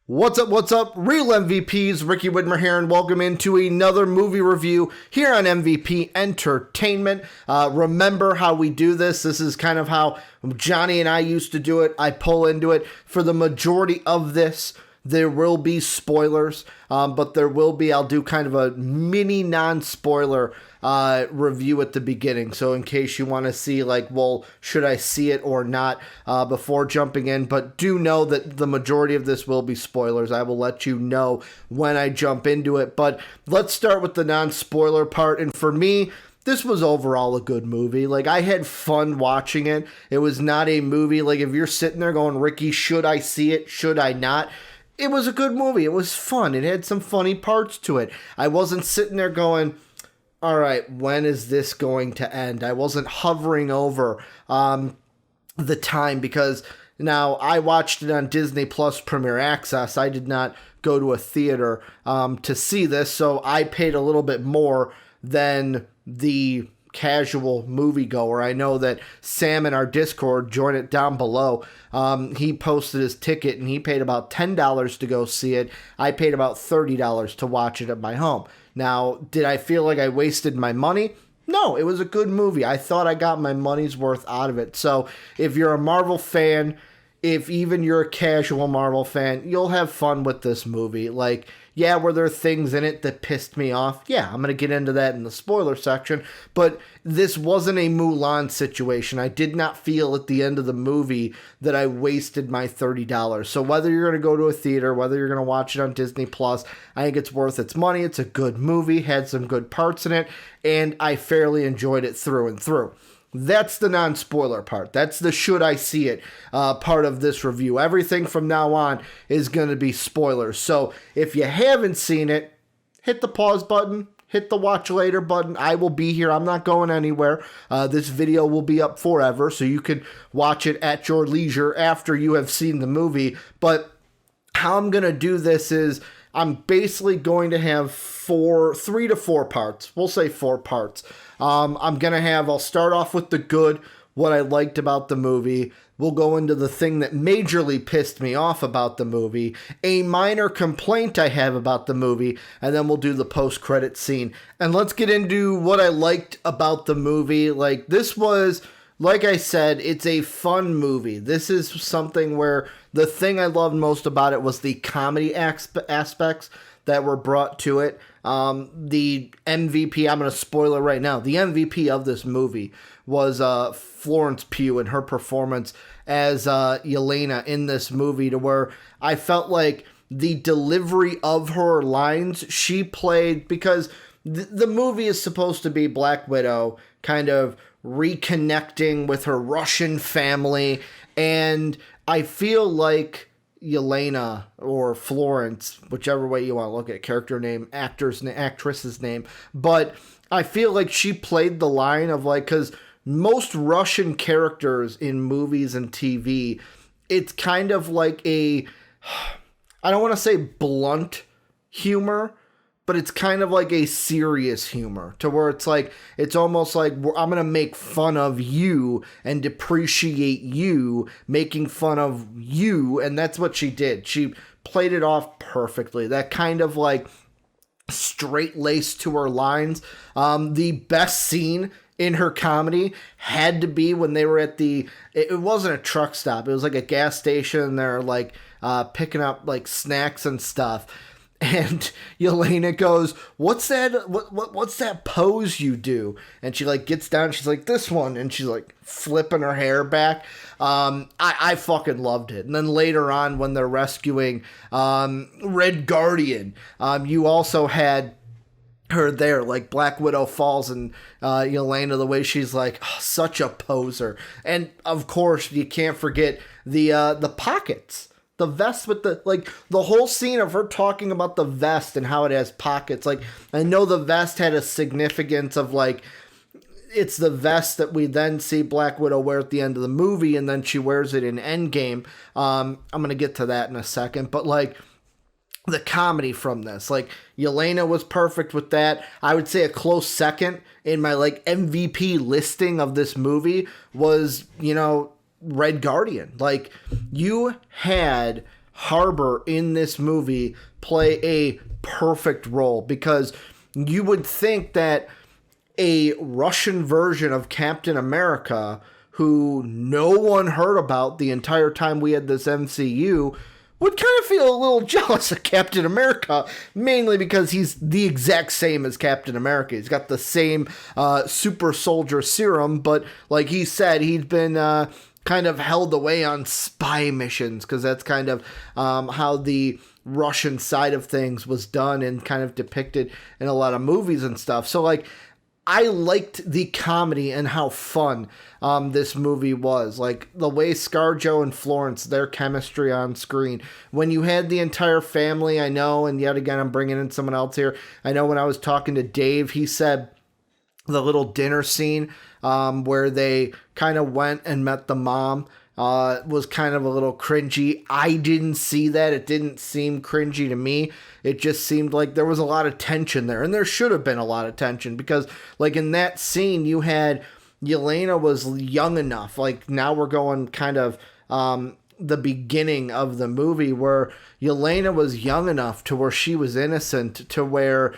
What's up, real MVPs? Ricky Widmer here, and welcome into another movie review here on MVP Entertainment. Remember how we do this. This is kind of how Johnny and I used to do it. I pull into it. For the majority of this, there will be spoilers, but there will be, I'll do kind of a mini non-spoiler review at the beginning. So in case you want to see like, well, should I see it or not before jumping in? But do know that the majority of this will be spoilers. I will let you know when I jump into it. But let's start with the non-spoiler part. And for me, this was overall a good movie. Like, I had fun watching it. It was not a movie, like, if you're sitting there going, Ricky, should I see it? Should I not? It was a good movie. It was fun. It had some funny parts to it. I wasn't sitting there going, all right, when is this going to end? I wasn't hovering over the time, because now I watched it on Disney Plus Premier Access. I did not go to a theater to see this, so I paid a little bit more than the casual moviegoer. I know that Sam in our Discord, join it down below, he posted his ticket and he paid about $10 to go see it. I paid about $30 to watch it at my home. Now, did I feel like I wasted my money? No, it was a good movie. I thought I got my money's worth out of it. So if you're a Marvel fan, if even you're a casual Marvel fan, you'll have fun with this movie. Like, yeah, were there things in it that pissed me off? Yeah, I'm going to get into that in the spoiler section. But this wasn't a Mulan situation. I did not feel at the end of the movie that I wasted my $30. So whether you're going to go to a theater, whether you're going to watch it on Disney Plus, I think it's worth its money. It's a good movie, had some good parts in it, and I fairly enjoyed it through and through. That's the non-spoiler part. That's the should I see it part of this review. Everything from now on is going to be spoilers. So if you haven't seen it, hit the pause button, hit the watch later button. I will be here. I'm not going anywhere. This video will be up forever, so you can watch it at your leisure after you have seen the movie. But how I'm going to do this is I'm basically going to have 3 to 4 parts. We'll say 4 parts. I'll start off with the good, what I liked about the movie. We'll go into the thing that majorly pissed me off about the movie, a minor complaint I have about the movie, and then we'll do the post-credit scene. And let's get into what I liked about the movie. Like, this was, like I said, it's a fun movie. This is something where the thing I loved most about it was the comedy aspects that were brought to it. The MVP, I'm going to spoil it right now, the MVP of this movie was Florence Pugh and her performance as Yelena in this movie, to where I felt like the delivery of her lines she played, because the movie is supposed to be Black Widow kind of reconnecting with her Russian family, and I feel like Yelena or Florence, whichever way you want to look at character name, actress's name, but I feel like she played the line of, like, because most Russian characters in movies and TV, it's kind of like I don't want to say blunt humor, but it's kind of like a serious humor, to where it's like, it's almost like I'm going to make fun of you and depreciate you, making fun of you. And that's what she did. She played it off perfectly. That kind of like straight lace to her lines. The best scene in her comedy had to be when they were at it wasn't a truck stop. It was like a gas station. They're like picking up like snacks and stuff. And Yelena goes, what's that? What's that pose you do? And she like gets down. She's like, this one. And she's like flipping her hair back. I fucking loved it. And then later on, when they're rescuing Red Guardian, you also had her there, like Black Widow falls, and Yelena, the way she's like, oh, such a poser. And of course, you can't forget the pockets. The vest with the whole scene of her talking about the vest and how it has pockets. Like, I know the vest had a significance of, like, it's the vest that we then see Black Widow wear at the end of the movie, and then she wears it in Endgame. I'm going to get to that in a second. But, like, the comedy from this, like, Yelena was perfect with that. I would say a close second in my, like, MVP listing of this movie was, Red Guardian. Like, you had Harbour in this movie play a perfect role, because you would think that a Russian version of Captain America, who no one heard about the entire time we had this MCU, would kind of feel a little jealous of Captain America, mainly because he's the exact same as Captain America. He's got the same super soldier serum, but like he said, he'd been kind of held away on spy missions, because that's kind of how the Russian side of things was done and kind of depicted in a lot of movies and stuff. So like, I liked the comedy and how fun this movie was. Like, the way ScarJo and Florence, their chemistry on screen. When you had the entire family, I know, and yet again, I'm bringing in someone else here. I know when I was talking to Dave, he said the little dinner scene where they kind of went and met the mom was kind of a little cringy. I didn't see that. It didn't seem cringy to me. It just seemed like there was a lot of tension there, and there should have been a lot of tension, because like in that scene you had Yelena was young enough. Like, now we're going kind of the beginning of the movie where Yelena was young enough to where she was innocent, to where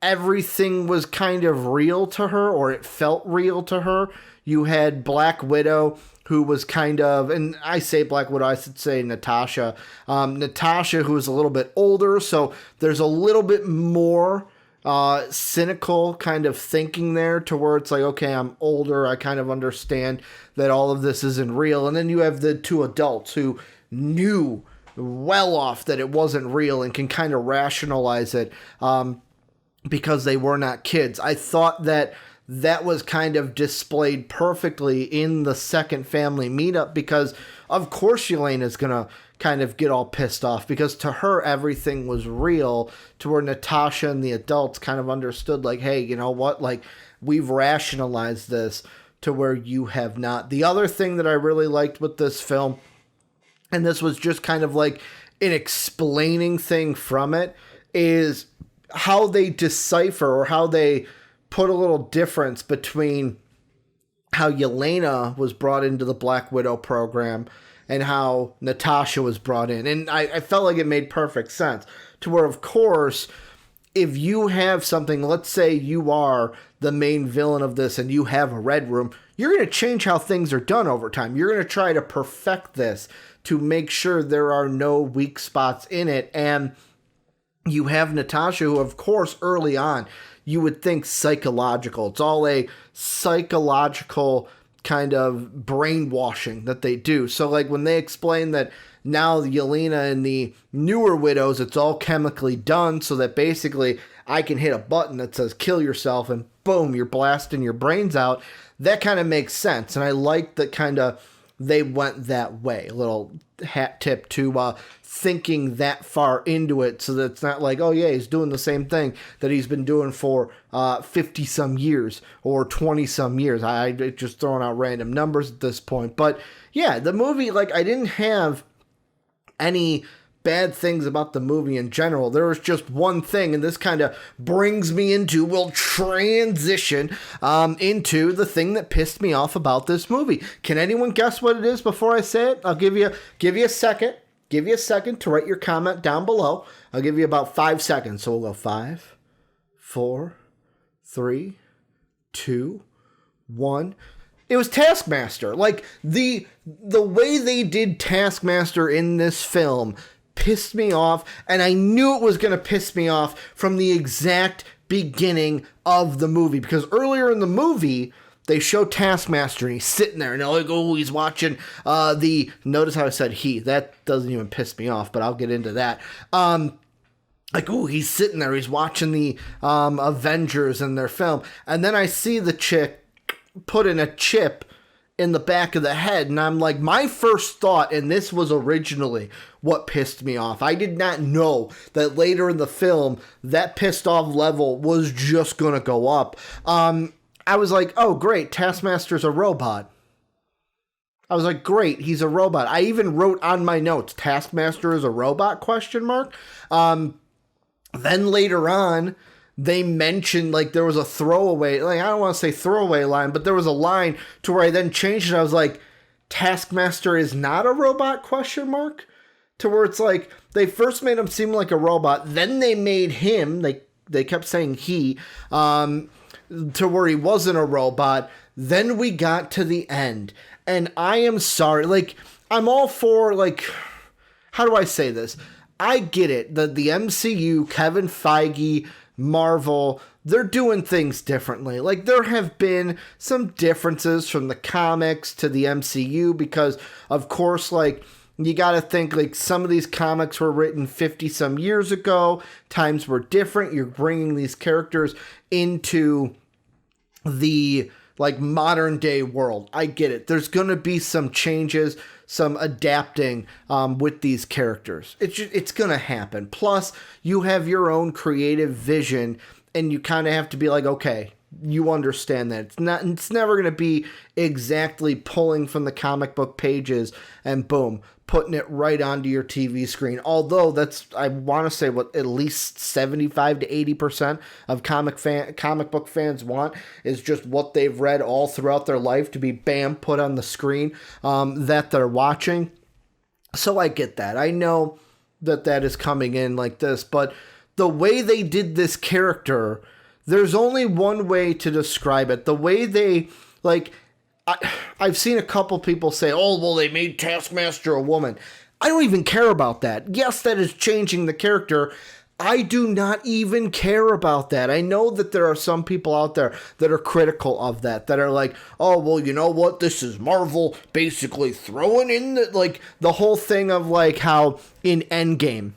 everything was kind of real to her, or it felt real to her. You had Black Widow, who was kind of, and I say Black Widow, I should say Natasha. Natasha, who was a little bit older, so there's a little bit more cynical kind of thinking there, to where it's like, okay, I'm older, I kind of understand that all of this isn't real. And then you have the two adults who knew well off that it wasn't real and can kind of rationalize it because they were not kids. I thought that was kind of displayed perfectly in the second family meetup, because of course Yelena is going to kind of get all pissed off, because to her everything was real, to where Natasha and the adults kind of understood, like, hey, you know what, like, we've rationalized this, to where you have not. The other thing that I really liked with this film, and this was just kind of like an explaining thing from it, is how they decipher, or how they put a little difference between how Yelena was brought into the Black Widow program and how Natasha was brought in. And I felt like it made perfect sense, to where, of course, if you have something, let's say you are the main villain of this and you have a red room, you're going to change how things are done over time. You're going to try to perfect this to make sure there are no weak spots in it. And you have Natasha, who, of course, early on, you would think psychological. It's all a psychological kind of brainwashing that they do. So, like, when they explain that now Yelena and the newer widows, it's all chemically done, so that basically I can hit a button that says kill yourself and boom, you're blasting your brains out. That kind of makes sense. And I like that kind of they went that way. A little hat tip to thinking that far into it, so that it's not like, oh yeah, he's doing the same thing that he's been doing for 50 some years or 20 some years. I just throwing out random numbers at this point. But yeah, the movie, like, I didn't have any bad things about the movie in general. There was just one thing, and this kind of brings me into, we'll transition into the thing that pissed me off about this movie. Can anyone guess what it is before I say it? I'll give you a second. Give you a second to write your comment down below. I'll give you about 5 seconds. So we'll go 5, 4, 3, 2, 1. It was Taskmaster. Like, the way they did Taskmaster in this film pissed me off, and I knew it was going to piss me off from the exact beginning of the movie, because earlier in the movie they show Taskmaster and he's sitting there and they're like, oh, he's watching notice how I said he, that doesn't even piss me off, but I'll get into that. Like, oh, he's sitting there, he's watching the Avengers and their film, and then I see the chick put in a chip in the back of the head, and I'm like, my first thought, and this was originally what pissed me off, I did not know that later in the film that pissed off level was just gonna go up. I was like, oh great, Taskmaster's a robot. I was like, great, he's a robot. I even wrote on my notes, Taskmaster is a robot, question mark. Then later on, they mentioned, like, there was a throwaway, like, I don't want to say throwaway line, but there was a line to where I then changed it. I was like, Taskmaster is not a robot, question mark. to where it's like they first made him seem like a robot, then they made him, they kept saying he, to where he wasn't a robot. Then we got to the end, and I am sorry, like, I'm all for, like, how do I say this? I get it, the MCU, Kevin Feige, Marvel, they're doing things differently. Like, there have been some differences from the comics to the MCU because, of course, like, you got to think, like, some of these comics were written 50 some years ago. Times were different. You're bringing these characters into the, like, modern day world. I get it. There's going to be some changes, some adapting with these characters. It's going to happen. Plus, you have your own creative vision, and you kind of have to be like, okay, you understand that. It's never going to be exactly pulling from the comic book pages and boom, putting it right onto your TV screen. Although that's, I want to say, what at least 75 to 80% of comic book fans want is just what they've read all throughout their life to be bam, put on the screen that they're watching. So I get that. I know that is coming in like this, but the way they did this character, there's only one way to describe it. The way they, like, I've seen a couple people say, oh, well, they made Taskmaster a woman. I don't even care about that. Yes, that is changing the character. I do not even care about that. I know that there are some people out there that are critical of that are like, oh, well, you know what? This is Marvel basically throwing in the whole thing of, like, how in Endgame,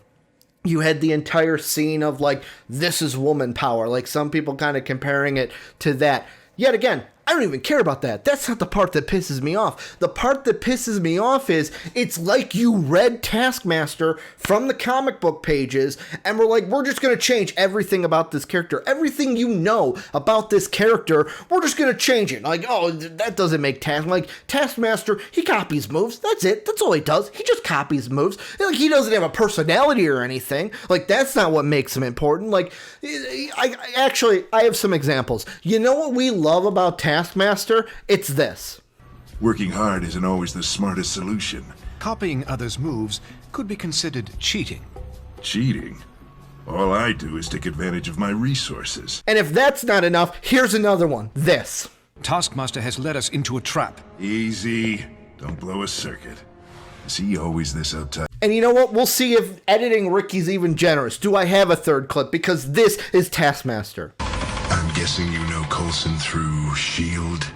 you had the entire scene of, like, this is woman power. Like, some people kind of comparing it to that. Yet again, I don't even care about that. That's not the part that pisses me off. The part that pisses me off is it's like you read Taskmaster from the comic book pages and we're like, we're just going to change everything about this character. Everything you know about this character, we're just going to change it. Like, oh, that doesn't make Taskmaster, he copies moves. That's it. That's all he does. He just copies moves. Like, he doesn't have a personality or anything. Like, that's not what makes him important. Like, I have some examples. You know what we love about Taskmaster? It's this. Working hard isn't always the smartest solution. Copying others' moves could be considered cheating. Cheating? All I do is take advantage of my resources. And if that's not enough, here's another one. This. Taskmaster has led us into a trap. Easy. Don't blow a circuit. Is he always this uptight? And you know what? We'll see if editing Ricky's even generous. Do I have a third clip? Because this is Taskmaster. I'm guessing you know Coulson through S.H.I.E.L.D.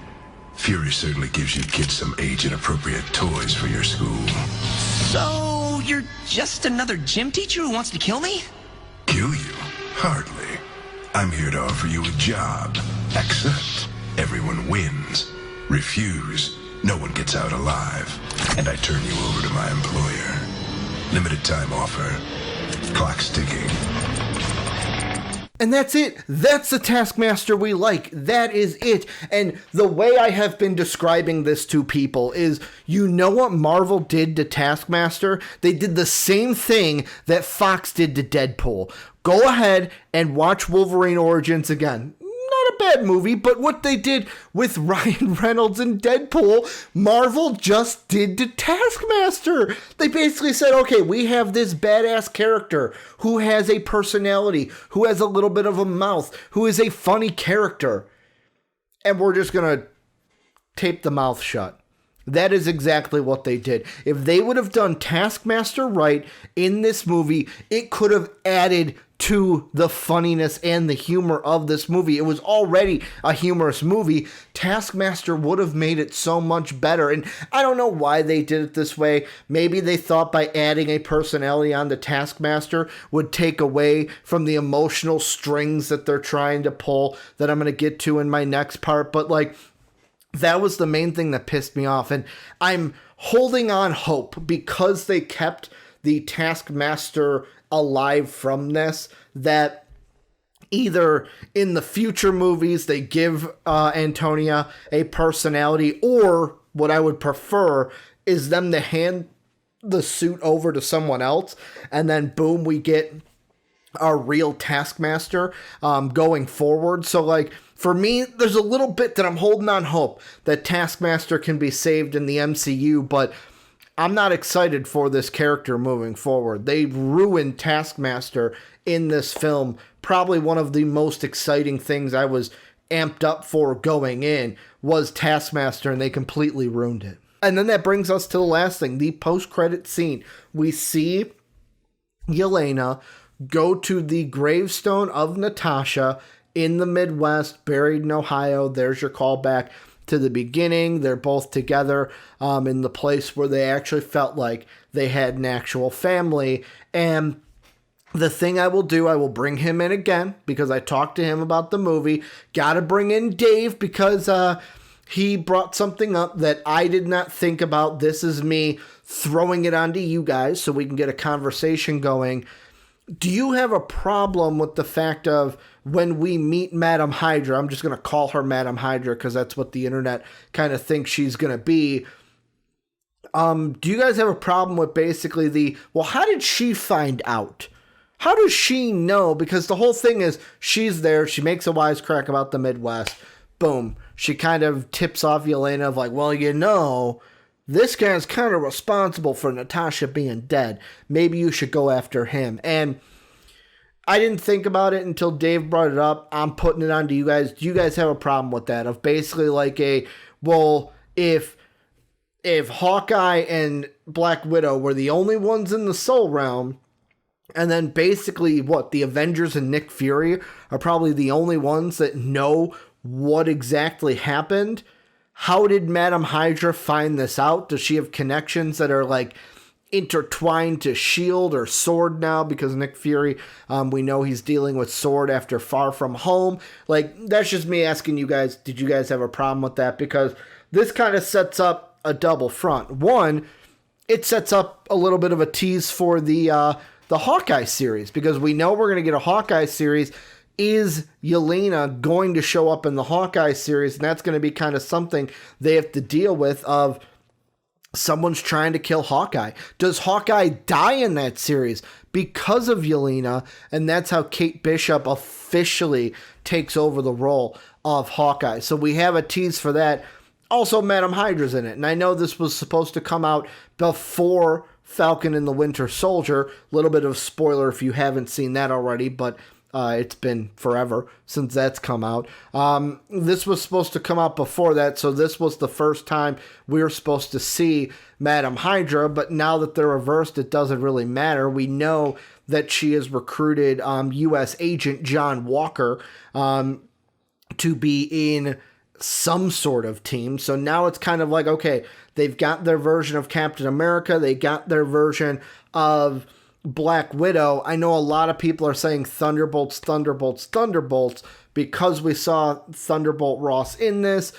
Fury certainly gives you kids some age-inappropriate toys for your school. So, you're just another gym teacher who wants to kill me? Kill you? Hardly. I'm here to offer you a job. Accept. Everyone wins. Refuse. No one gets out alive. And I turn you over to my employer. Limited time offer. Clock's ticking. And that's it. That's the Taskmaster we like. That is it. And the way I have been describing this to people is, you know what Marvel did to Taskmaster? They did the same thing that Fox did to Deadpool. Go ahead and watch Wolverine Origins again. Not a bad movie, but what they did with Ryan Reynolds and Deadpool, Marvel just did to Taskmaster. They basically said, okay, we have this badass character who has a personality, who has a little bit of a mouth, who is a funny character, and we're just going to tape the mouth shut. That is exactly what they did. If they would have done Taskmaster right in this movie, it could have added to the funniness and the humor of this movie. It was already a humorous movie. Taskmaster would have made it so much better. And I don't know why they did it this way. Maybe they thought by adding a personality on the Taskmaster would take away from the emotional strings that they're trying to pull that I'm going to get to in my next part. But like, that was the main thing that pissed me off. And I'm holding on hope because they kept the Taskmaster alive from this, that either in the future movies they give Antonia a personality, or what I would prefer is them to hand the suit over to someone else, and then boom, we get our real Taskmaster going forward. So like, for me, there's a little bit that I'm holding on hope that Taskmaster can be saved in the MCU, but I'm not excited for this character moving forward. They ruined Taskmaster in this film. Probably one of the most exciting things I was amped up for going in was Taskmaster, and they completely ruined it. And then that brings us to the last thing, the post-credit scene. We see Yelena go to the gravestone of Natasha in the Midwest, buried in Ohio. There's your callback to the beginning. They're both together in the place where they actually felt like they had an actual family. And the thing I will do, I will bring him in again because I talked to him about the movie. Got to bring in Dave because he brought something up that I did not think about. This is me throwing it onto you guys so we can get a conversation going. Do you have a problem with the fact of when we meet Madam Hydra, I'm just going to call her Madam Hydra because that's what the internet kind of thinks she's going to be. Do you guys have a problem with basically well, how did she find out? How does she know? Because the whole thing is she's there. She makes a wisecrack about the Midwest. Boom. She kind of tips off Yelena of like, well, this guy's kind of responsible for Natasha being dead. Maybe you should go after him. And I didn't think about it until Dave brought it up. I'm putting it on to you guys. Do you guys have a problem with that? Of basically like if Hawkeye and Black Widow were the only ones in the Soul Realm, and then basically the Avengers and Nick Fury are probably the only ones that know what exactly happened. How did Madam Hydra find this out? Does she have connections that are like intertwined to S.H.I.E.L.D. or S.W.O.R.D. now? Because Nick Fury, we know he's dealing with S.W.O.R.D. after Far From Home. Like, that's just me asking you guys, did you guys have a problem with that? Because this kind of sets up a double front. One, it sets up a little bit of a tease for the Hawkeye series, because we know we're going to get a Hawkeye series. Is Yelena going to show up in the Hawkeye series? And that's going to be kind of something they have to deal with of someone's trying to kill Hawkeye. Does Hawkeye die in that series because of Yelena? And that's how Kate Bishop officially takes over the role of Hawkeye. So we have a tease for that. Also, Madam Hydra's in it. And I know this was supposed to come out before Falcon and the Winter Soldier. A little bit of spoiler if you haven't seen that already, but it's been forever since that's come out. This was supposed to come out before that, so this was the first time we were supposed to see Madam Hydra, but now that they're reversed, it doesn't really matter. We know that she has recruited U.S. Agent John Walker to be in some sort of team. So now it's kind of like, okay, they've got their version of Captain America, they got their version of Black Widow. I know a lot of people are saying Thunderbolts, Thunderbolts, Thunderbolts because we saw Thunderbolt Ross in this.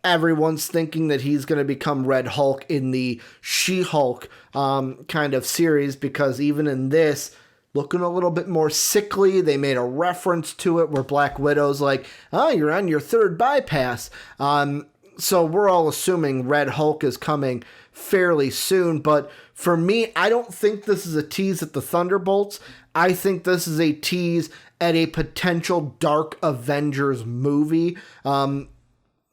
Everyone's thinking that he's going to become Red Hulk in the She-Hulk kind of series, because even in this, looking a little bit more sickly. They made a reference to it where Black Widow's like, oh, you're on your third bypass. So we're all assuming Red Hulk is coming fairly soon. But for me, I don't think this is a tease at the Thunderbolts. I think this is a tease at a potential Dark Avengers movie.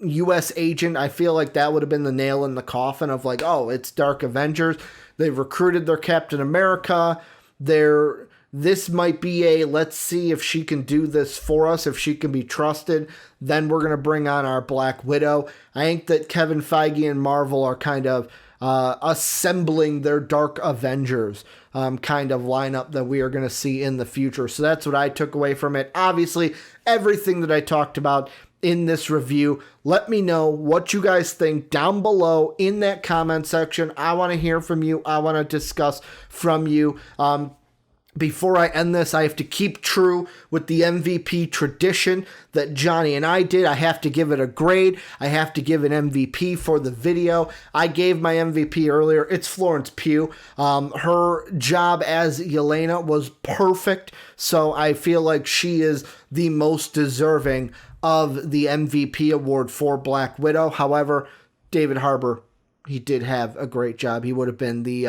U.S. Agent, I feel like that would have been the nail in the coffin of like, oh, it's Dark Avengers. They've recruited their Captain America. This might be a, let's see if she can do this for us, if she can be trusted. Then we're going to bring on our Black Widow. I think that Kevin Feige and Marvel are kind of assembling their Dark Avengers kind of lineup that we are going to see in the future. So that's what I took away from it. Obviously, everything that I talked about in this review, let me know what you guys think down below in that comment section. I want to hear from you. I want to discuss from you. Before I end this, I have to keep true with the MVP tradition that Johnny and I did. I have to give it a grade. I have to give an MVP for the video. I gave my MVP earlier. It's Florence Pugh. Her job as Yelena was perfect, so I feel like she is the most deserving of the MVP award for Black Widow. However, David Harbour, he did have a great job. He would have been the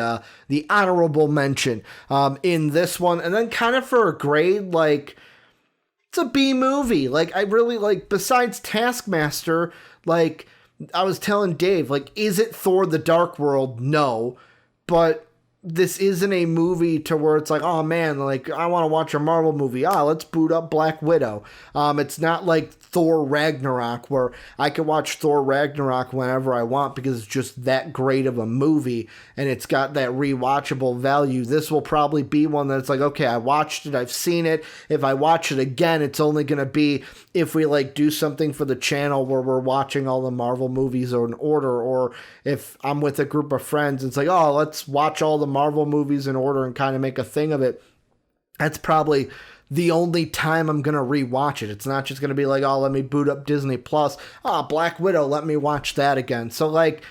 honorable mention in this one. And then kind of for a grade, like, it's a B movie. Like, I really, like, besides Taskmaster, like, I was telling Dave, like, is it Thor the Dark World? No. but this isn't a movie to where it's like, oh man, like I want to watch a Marvel movie. Let's boot up Black Widow. It's not like Thor Ragnarok where I can watch Thor Ragnarok whenever I want because it's just that great of a movie and it's got that rewatchable value. This will probably be one that's like, okay, I watched it, I've seen it. If I watch it again, it's only going to be if we like do something for the channel where we're watching all the Marvel movies in order, or if I'm with a group of friends, it's like, oh, let's watch all the Marvel movies in order and kind of make a thing of it. That's probably the only time I'm going to rewatch it. It's not just going to be like, oh, let me boot up Disney Plus. Black Widow, let me watch that again. So like,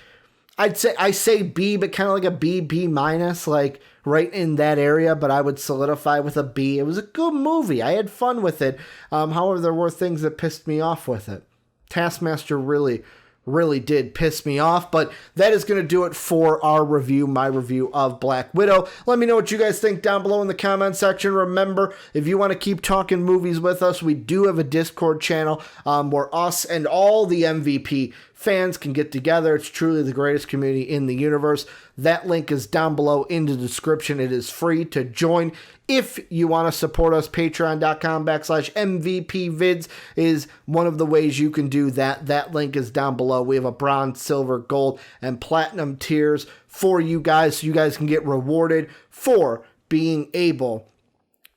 I say B, but kind of like a B minus, like right in that area, but I would solidify with a B. It was a good movie. I had fun with it. However, there were things that pissed me off with it. Taskmaster really did piss me off, but that is going to do it for our review, my review of Black Widow. Let me know what you guys think down below in the comment section. Remember, if you want to keep talking movies with us, we do have a Discord channel where us and all the MVP fans can get together. It's truly the greatest community in the universe. That link is down below in the description. It is free to join. If you want to support us, patreon.com/MVPvids is one of the ways you can do that. That link is down below. We have a bronze, silver, gold, and platinum tiers for you guys, so you guys can get rewarded for being able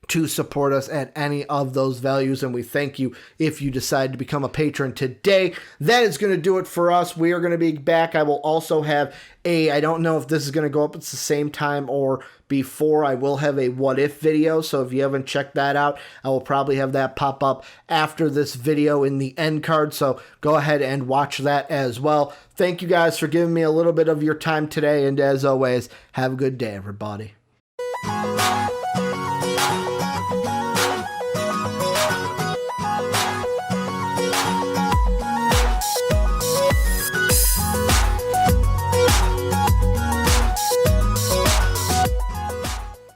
to support us at any of those values, and we thank you if you decide to become a patron today. That is going to do it for us. We are going to be back. I will also have I don't know if this is going to go up at the same time or before. I will have a what if video, so if you haven't checked that out, I will probably have that pop up after this video in the end card, so go ahead and watch that as well. Thank you guys for giving me a little bit of your time today, and as always, have a good day, everybody.